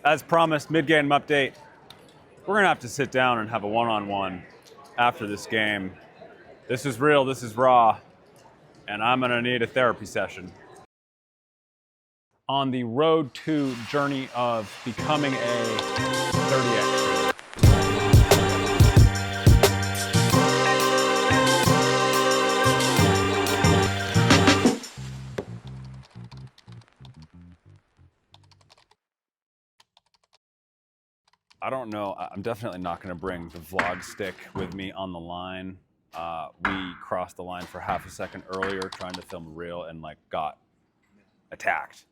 As promised, mid-game update. We're gonna have to sit down and have a one-on-one after this game. This is real, this is raw, and I'm gonna need a therapy session. On the road to journey of becoming a 30X shooter. I don't know, I'm definitely not gonna bring the vlog stick with me on the line. We crossed the line for half a second earlier trying to film real and got attacked.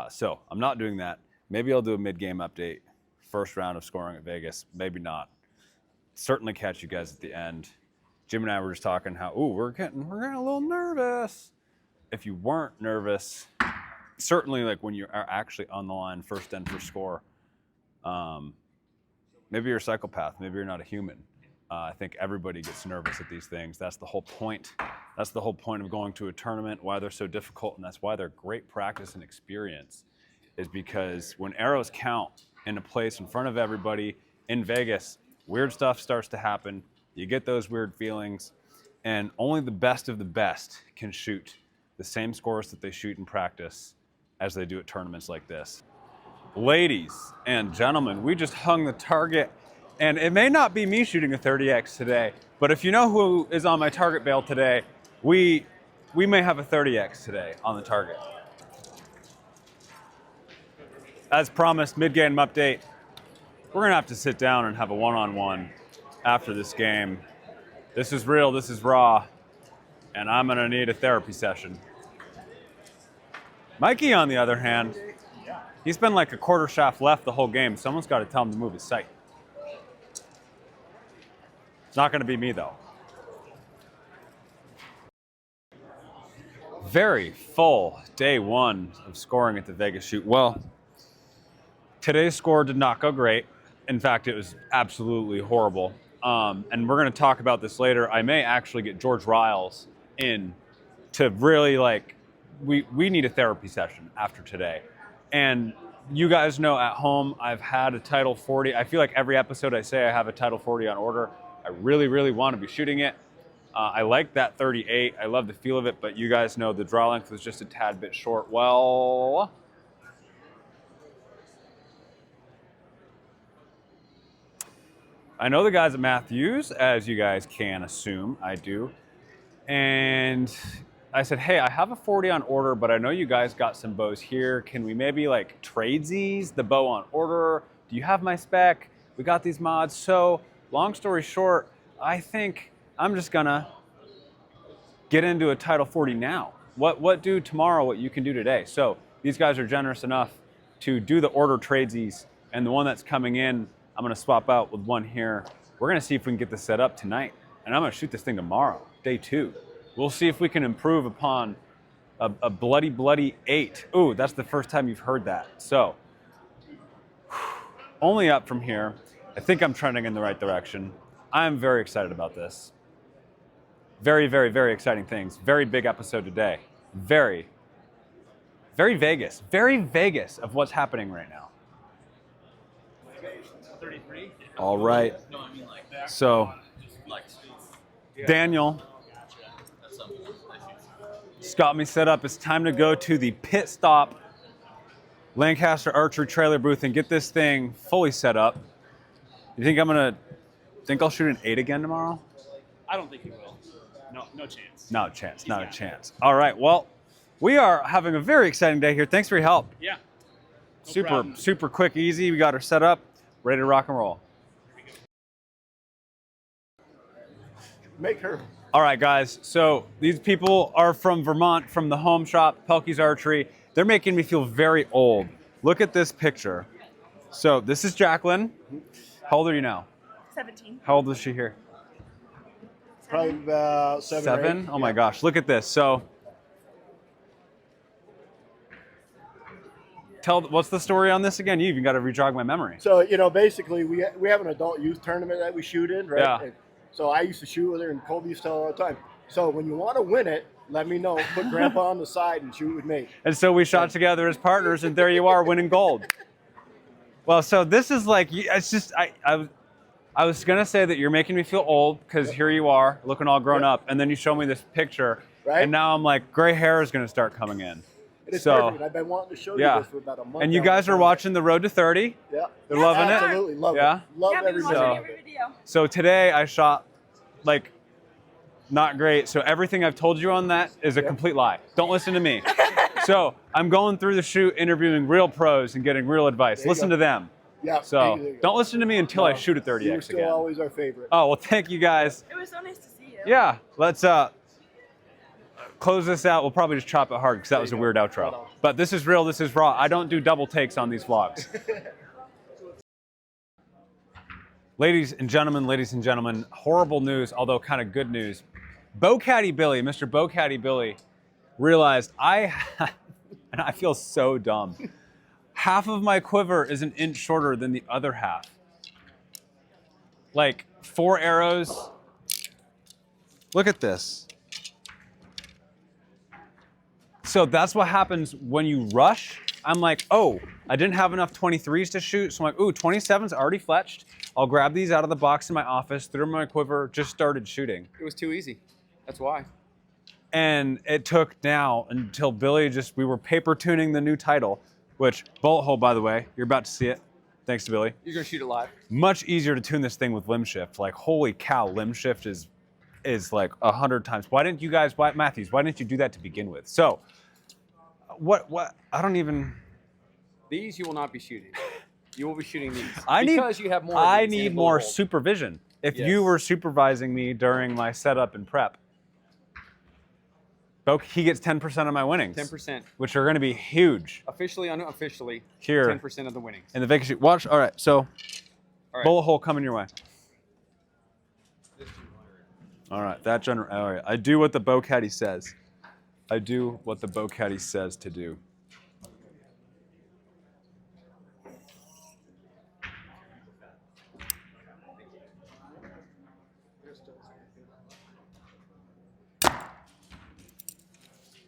So I'm not doing that. Maybe I'll do a mid-game update, first round of scoring at Vegas, maybe not. Certainly catch you guys at the end. Jim and I were just talking how, we're getting a little nervous. If you weren't nervous, certainly when you are actually on the line, first in, first score, maybe you're a psychopath, maybe you're not a human. I think everybody gets nervous at these things. That's the whole point. That's the whole point of going to a tournament, why they're so difficult, and that's why they're great practice and experience, is because when arrows count in a place in front of everybody in Vegas, weird stuff starts to happen. You get those weird feelings, and only the best of the best can shoot the same scores that they shoot in practice as they do at tournaments like this. Ladies and gentlemen, we just hung the target, and it may not be me shooting a 30X today, but if you know who is on my target bail today, we may have a 30X today on the target. As promised, mid-game update. We're gonna have to sit down and have a one-on-one after this game. This is real, this is raw, and I'm gonna need a therapy session. Mikey, on the other hand, he's been like a quarter shaft left the whole game. Someone's got to tell him to move his sight. It's not going to be me, though. Very full day one of scoring at the Vegas shoot. Well, today's score did not go great. In fact, it was absolutely horrible. And we're going to talk about this later. I may actually get George Riles in to really we need a therapy session after today. And you guys know at home, I've had a Title 40. I feel like every episode I say I have a Title 40 on order. I really, really want to be shooting it. I like that 38. I love the feel of it, but you guys know the draw length was just a tad bit short. Well, I know the guys at Matthews, as you guys can assume I do. And I said, hey, I have a 40 on order, but I know you guys got some bows here. Can we maybe tradesies the bow on order? Do you have my spec? We got these mods. So long story short, I think I'm just gonna get into a Title 40 now. What do tomorrow what you can do today? So these guys are generous enough to do the order tradesies, and the one that's coming in, I'm gonna swap out with one here. We're gonna see if we can get this set up tonight, and I'm gonna shoot this thing tomorrow, day 2. We'll see if we can improve upon a bloody 8. Ooh, that's the first time you've heard that. So, only up from here. I think I'm trending in the right direction. I'm very excited about this. Very, very, very exciting things. Very big episode today. Very Vegas. Very Vegas of what's happening right now. 33? All right. No, I mean that. So, Daniel got me set up. It's time to go to the pit stop Lancaster Archery trailer booth and get this thing fully set up. You think I'll shoot an 8 again tomorrow? I don't think he will. No chance. Not a chance, not a chance. All right, well, we are having a very exciting day here. Thanks for your help. Yeah. Super quick, easy. We got her set up, ready to rock and roll. Make her. All right, guys, so these people are from Vermont, from the home shop, Pelkey's Archery. They're making me feel very old. Look at this picture. So this is Jacqueline. How old are you now? 17. How old was she here? Probably about 7 or 7? 8. Oh my gosh, look at this. So, what's the story on this again? You even got to re-jog my memory. So, basically we have an adult youth tournament that we shoot in, right? Yeah. And so I used to shoot with her, and Kolby used to tell her all the time. So when you want to win it, let me know. Put Grandpa on the side and shoot with me. And so we shot together as partners, and there you are, winning gold. Well, so this is like, it's just, I was going to say that you're making me feel old because here you are looking all grown up. And then you show me this picture. Right. And now I'm like, gray hair is going to start coming in. It is So, perfect. I've been wanting to show you yeah. this for about a month. And you now. guys are watching The Road to 30. Yeah. They're loving it. Absolutely love Yeah? it. Love Yeah, we've every been minute watching of every it. video. So today I shot like not great. So everything I've told you on that is a complete lie. Don't listen to me. So I'm going through the shoot, interviewing real pros and getting real advice. There you Listen go. to them. Yeah. So there you go. don't listen to me until I shoot a 30X You're still again. always our favorite. Oh, well, thank you guys. It was so nice to see you. Yeah, let's close this out. We'll probably just chop it hard because that was a you go. weird Right outro. on. But this is real, this is raw. I don't do double takes on these vlogs. Ladies and gentlemen, horrible news, although kind of good news. Bowcatty Billy, Mr. Bowcatty Billy, realized and I feel so dumb. Half of my quiver is an inch shorter than the other half. Like 4 arrows. Look at this. So that's what happens when you rush. I'm like, oh, I didn't have enough 23s to shoot. So I'm like, ooh, 27's already fletched. I'll grab these out of the box in my office, threw them in my quiver, just started shooting. It was too easy. That's why. And it took now until Billy we were paper tuning the new title, which, bullet hole, by the way, you're about to see it. Thanks to Billy. You're gonna shoot it live. Much easier to tune this thing with limb shift. Like, holy cow, limb shift is like 100 times. Why didn't you guys, Matthews, why didn't you do that to begin with? So, what, I don't even. These you will not be shooting. You will be shooting these. Because you have more. I need more supervision. If you were supervising me during my setup and prep, he gets 10% of my winnings. 10%. Which are going to be huge. Officially, unofficially, Here. 10% of the winnings. In the Vegas shoot. Watch. All right. So, All right. bullet hole coming your way. All right. All right. I do what the Bowcatty says. I do what the Bowcatty says to do.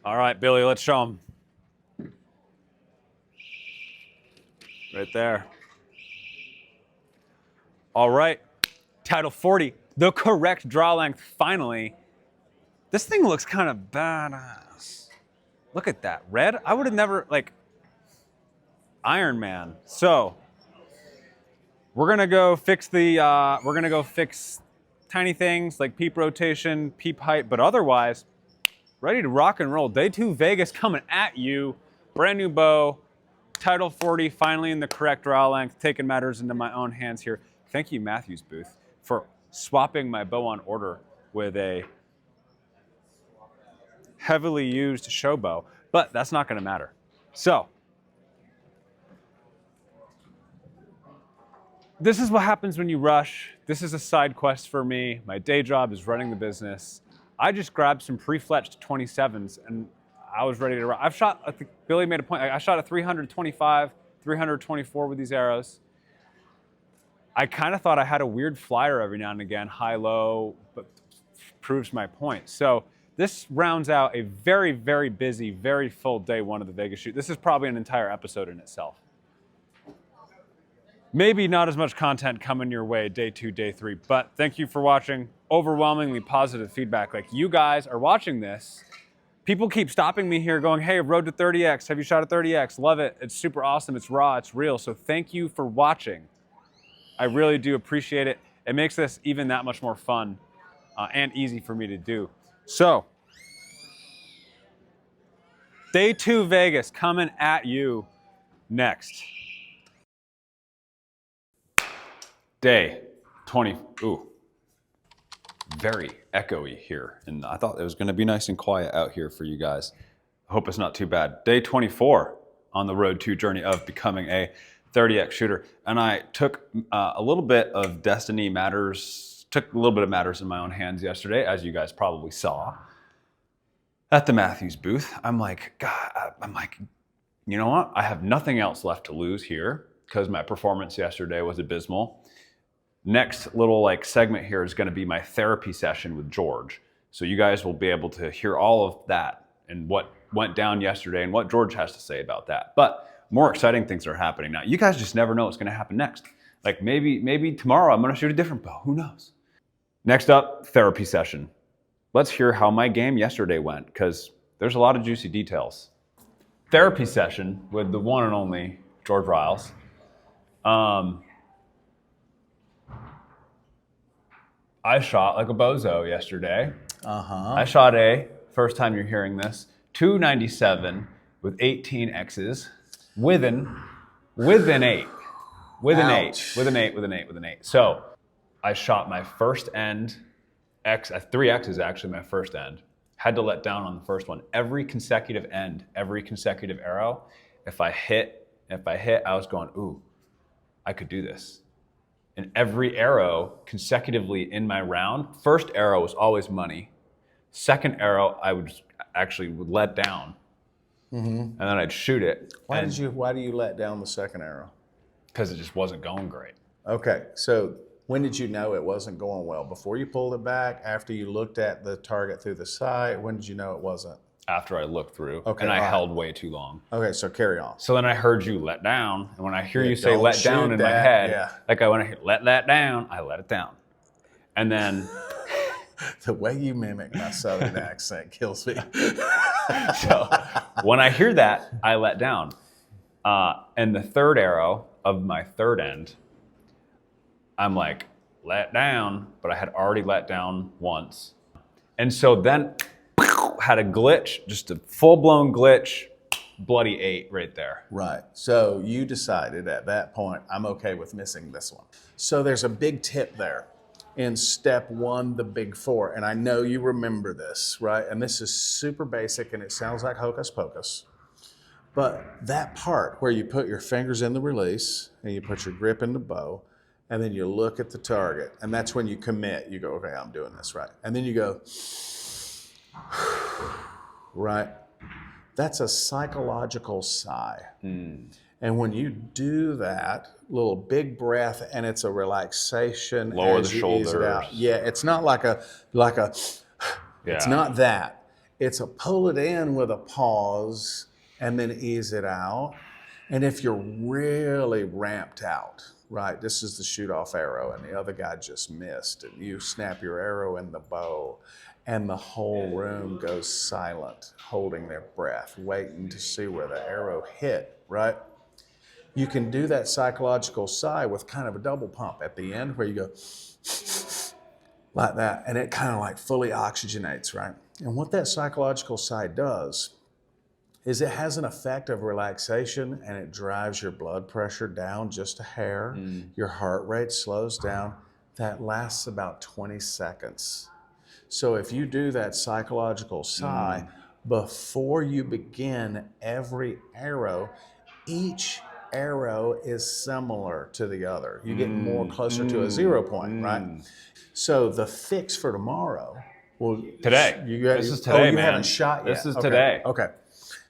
All right, Billy, let's show him. Right there. All right, title 40, the correct draw length, finally. This thing looks kind of badass. Look at that, red. I would have never, like, Iron Man. So, we're gonna go fix tiny things like peep rotation, peep height, but otherwise, ready to rock and roll. Day 2 Vegas coming at you. Brand new bow. Title 40, finally in the correct draw length. Taking matters into my own hands here. Thank you, Matthews Booth, for swapping my bow on order with a heavily used show bow. But that's not going to matter. So, this is what happens when you rush. This is a side quest for me. My day job is running the business. I just grabbed some pre-fletched 27s and I was ready to run. I've shot, I think Billy made a point, I shot a 325, 324 with these arrows. I kind of thought I had a weird flyer every now and again, high, low, but proves my point. So this rounds out a very, very busy, very full day 1 of the Vegas shoot. This is probably an entire episode in itself. Maybe not as much content coming your way day 2, day 3, but thank you for watching. Overwhelmingly positive feedback. Like, you guys are watching this. People keep stopping me here going, hey, Road to 30X, have you shot a 30X? Love it, it's super awesome, it's raw, it's real. So thank you for watching. I really do appreciate it. It makes this even that much more fun and easy for me to do. So, day 2 Vegas coming at you next. Day 20, ooh, very echoey here. And I thought it was gonna be nice and quiet out here for you guys. I hope it's not too bad. Day 24 on the road to journey of becoming a 30X shooter. And I took a little bit of destiny matters, took a little bit of matters in my own hands yesterday, as you guys probably saw at the Matthews booth. I'm like, you know what? I have nothing else left to lose here because my performance yesterday was abysmal. Next little segment here is going to be my therapy session with George. So you guys will be able to hear all of that and what went down yesterday and what George has to say about that. But more exciting things are happening now. You guys just never know what's going to happen next. Like maybe tomorrow I'm going to shoot a different bow. Who knows? Next up, therapy session. Let's hear how my game yesterday went, because there's a lot of juicy details. Therapy session with the one and only George Riles. I shot like a bozo yesterday. I shot first time you're hearing this, 297 with 18 X's with an 8. With an 8. So I shot my first end, 3 X's actually my first end. Had to let down on the first one. Every consecutive end, every consecutive arrow, if I hit, I was going, ooh, I could do this. And every arrow consecutively in my round, first arrow was always money. Second arrow, I would let down. And then I'd shoot it. Why do you let down the second arrow? Because it just wasn't going great. Okay, so when did you know it wasn't going well? Before you pulled it back? After you looked at the target through the sight? When did you know it wasn't? After I looked through, okay, and I held way too long. Okay, so carry on. So then I heard you let down, and when I hear you say let down in my head, like when I hear let that down, I let it down. And then the way you mimic my southern accent kills me. So when I hear that, I let down. And the third arrow of my third end, I'm like, let down, but I had already let down once. And so then had a glitch, just a full-blown glitch, bloody 8 right there. Right. So you decided at that point, I'm okay with missing this one. So there's a big tip there in step 1, the big 4. And I know you remember this, right? And this is super basic and it sounds like hocus pocus. But that part where you put your fingers in the release and you put your grip in the bow and then you look at the target, and that's when you commit. You go, okay, I'm doing this right. And then you go, right? That's a psychological sigh. And when you do that little big breath, and it's a relaxation, lower the you shoulders. ease it out. Yeah, it's not like a. It's not that. It's a pull it in with a pause and then ease it out. And if you're really ramped out, right? This is the shoot off arrow, and the other guy just missed, and you snap your arrow in the bow. And the whole room goes silent, holding their breath, waiting to see where the arrow hit, right? You can do that psychological sigh with kind of a double pump at the end where you go like that, and it kind of like fully oxygenates, right? And what that psychological sigh does is it has an effect of relaxation, and it drives your blood pressure down just a hair. Your heart rate slows down. That lasts about 20 seconds. So if you do that psychological sigh before you begin every arrow, each arrow is similar to the other. You get more closer to a 0 point, right? So the fix for tomorrow, well, Today. This is today, you man. haven't shot yet. This is Okay. today. Okay.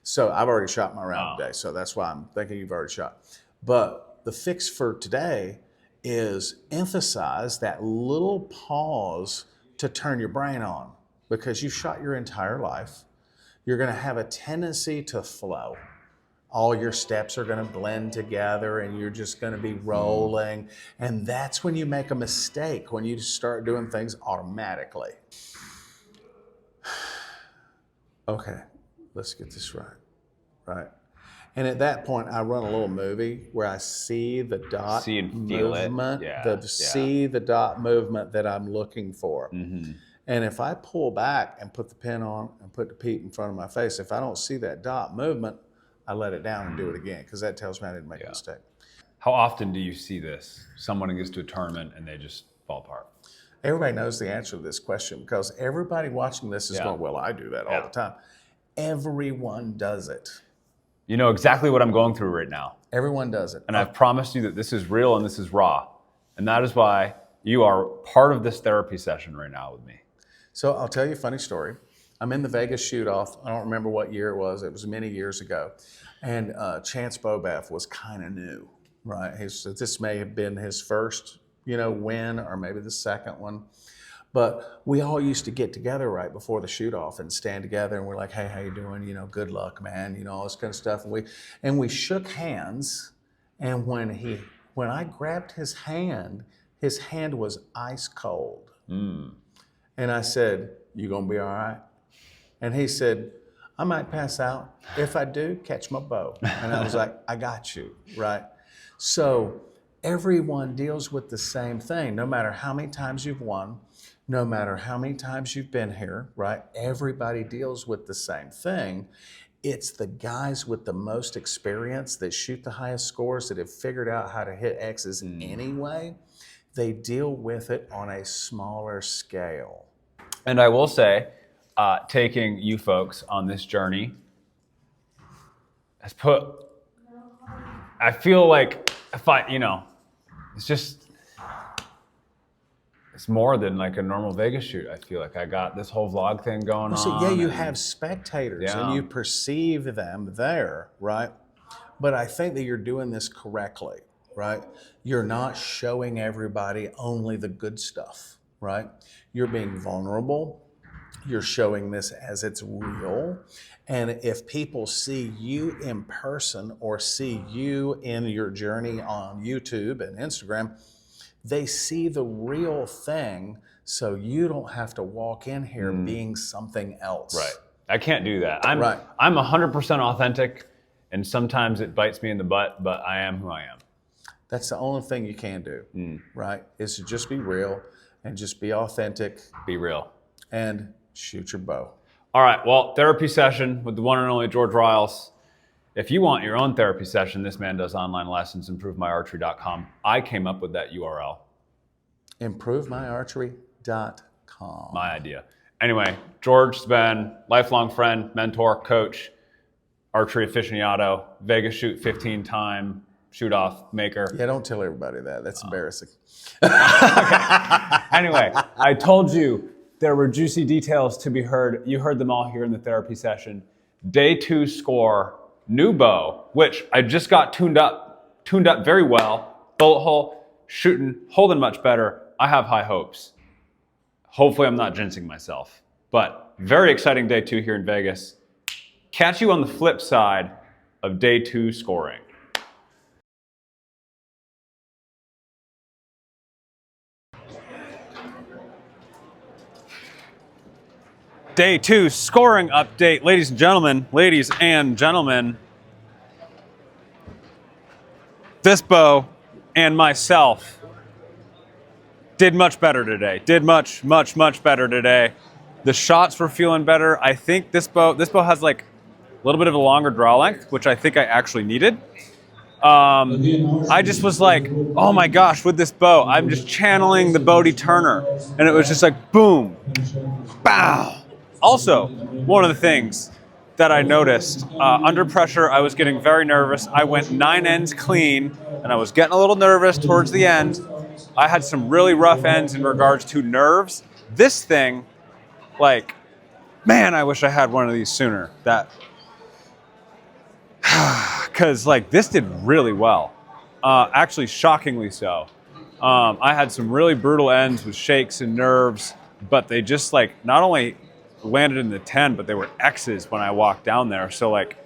So I've already shot my round today, so that's why I'm thinking you've already shot. But the fix for today is emphasize that little pause to turn your brain on, because you've shot your entire life. You're going to have a tendency to flow. All your steps are going to blend together and you're just going to be rolling. And that's when you make a mistake, when you start doing things automatically. Okay, let's get this right. And at that point, I run a little movie where I see the dot See and feel it. movement, Yeah, see the dot movement that I'm looking for. And if I pull back and put the pin on and put the peat in front of my face, if I don't see that dot movement, I let it down and do it again, because that tells me I didn't make a mistake. How often do you see this? Someone gets to a tournament and they just fall apart. Everybody knows the answer to this question, because everybody watching this is going, well, I do that all the time. Everyone does it. You know exactly what I'm going through right now. Everyone does it. And I've promised you that this is real and this is raw. And that is why you are part of this therapy session right now with me. So I'll tell you a funny story. I'm in the Vegas shoot-off. I don't remember what year it was. It was many years ago. And Chance Bobath was kind of new, right? This may have been his first, win, or maybe the second one. But we all used to get together right before the shoot off and stand together and we're like, hey, how you doing? You know, good luck, man. You know, all this kind of stuff. And we shook hands. And when I grabbed his hand was ice cold. And I said, you gonna be all right? And he said, I might pass out. If I do, catch my bow. And I was like, I got you, right? So everyone deals with the same thing, no matter how many times you've won, no matter how many times you've been here, right? Everybody deals with the same thing. It's the guys with the most experience that shoot the highest scores that have figured out how to hit X's anyway. They deal with it on a smaller scale. And I will say, taking you folks on this journey has I feel like it's more than like a normal Vegas shoot. I feel like I got this whole vlog thing going on. So yeah, you have spectators and you perceive them there, right? But I think that you're doing this correctly, right? You're not showing everybody only the good stuff, right? You're being vulnerable. You're showing this as it's real. And if people see you in person or see you in your journey on YouTube and Instagram, they see the real thing, so you don't have to walk in here being something else. Right. I can't do that. I'm 100% authentic, and sometimes it bites me in the butt, but I am who I am. That's the only thing you can do, right? Is to just be real and just be authentic. Be real. And shoot your bow. All right, well, therapy session with the one and only George Riles. If you want your own therapy session, this man does online lessons, improvemyarchery.com. I came up with that URL. Improvemyarchery.com. My idea. Anyway, George's been lifelong friend, mentor, coach, archery aficionado, Vegas shoot 15-time shoot-off maker. Yeah, don't tell everybody that. That's embarrassing. Anyway, I told you there were juicy details to be heard. You heard them all here in the therapy session. Day 2 score. New bow, which I just got tuned up very well. Bullet hole, shooting, holding much better. I have high hopes. Hopefully I'm not jinxing myself. But very exciting day 2 here in Vegas. Catch you on the flip side of day 2 scoring. Day 2 scoring update, ladies and gentlemen. This bow and myself did much better today. Did much better today. The shots were feeling better. I think this bow has like a little bit of a longer draw length, which I think I actually needed. I just was like, oh my gosh, with this bow, I'm just channeling the Bodie Turner. And it was just like, boom, bow. Also, one of the things that I noticed, under pressure, I was getting very nervous. I went 9 ends clean, and I was getting a little nervous towards the end. I had some really rough ends in regards to nerves. This thing, like, man, I wish I had one of these sooner. Because, like, this did really well. Actually, shockingly so. I had some really brutal ends with shakes and nerves, but they just, like, not only landed in the 10, but they were X's when I walked down there. So like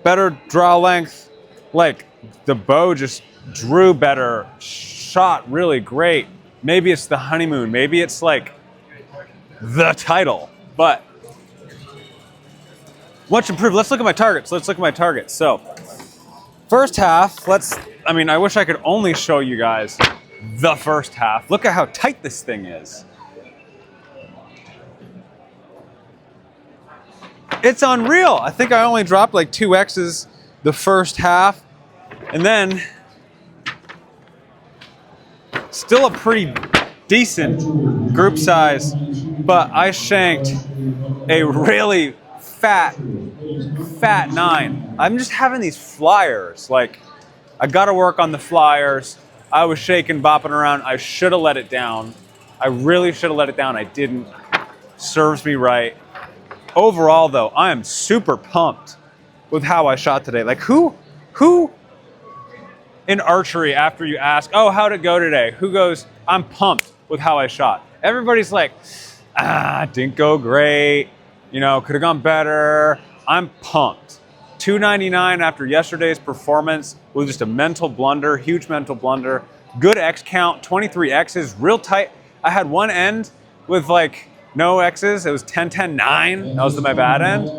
better draw length, like the bow just drew better, shot really great. Maybe it's the honeymoon, maybe it's like the title, but much improved. Let's look at my targets. So first half, I wish I could only show you guys the first half. Look at how tight this thing is. It's unreal. I think I only dropped like 2 X's the first half. And then still a pretty decent group size, but I shanked a really fat 9. I'm just having these flyers. Like, I gotta work on the flyers. I was shaking, bopping around. I should have let it down. I really should have let it down. I didn't. Serves me right. Overall, though, I am super pumped with how I shot today. Like, who in archery, after you ask, oh, how'd it go today? Who goes, I'm pumped with how I shot? Everybody's like, didn't go great. You know, could have gone better. I'm pumped. 299 after yesterday's performance was just a mental blunder, huge mental blunder. Good X count, 23 X's, real tight. I had one end with like no X's. It was 10, 10, 9. That was my bad end.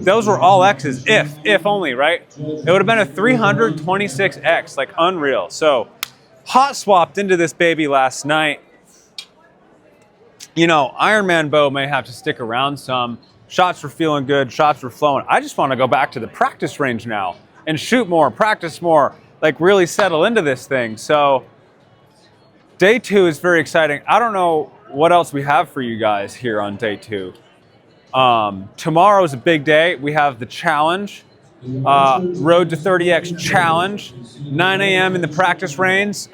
Those were all X's, if only, right? It would have been a 326X, like unreal. So hot swapped into this baby last night. You know, Ironman bow may have to stick around some. Shots were feeling good, shots were flowing. I just want to go back to the practice range now and shoot more, practice more, like really settle into this thing. So day 2 is very exciting. I don't know what else we have for you guys here on day 2. Tomorrow is a big day. We have the challenge, Road to 30X challenge, 9 a.m. in the practice range.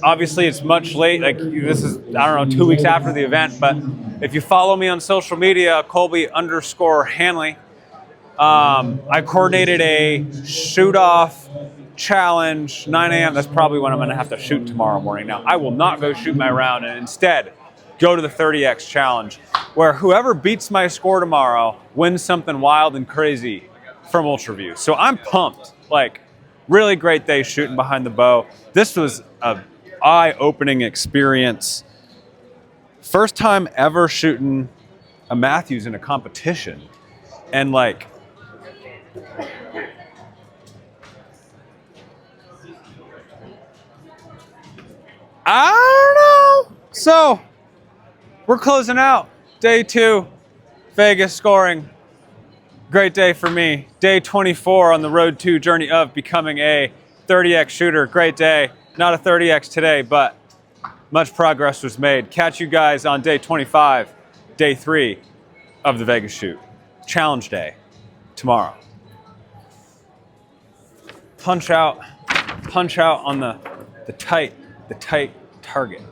Obviously, it's much late. Like this is, I don't know, 2 weeks after the event. But if you follow me on social media, Kolby_Hanley, I coordinated a shoot-off challenge, 9 a.m. That's probably when I'm going to have to shoot tomorrow morning. Now, I will not go shoot my round and instead go to the 30X challenge, where whoever beats my score tomorrow wins something wild and crazy from UltraView. So I'm pumped. Like, really great day shooting behind the bow. This was a eye-opening experience. First time ever shooting a Matthews in a competition. And like, I don't know. So we're closing out day 2, Vegas scoring. Great day for me. Day 24 on the road to journey of becoming a 30X shooter. Great day. Not a 30X today, but much progress was made. Catch you guys on day 25, day 3 of the Vegas shoot. Challenge day tomorrow. Punch out on the tight target.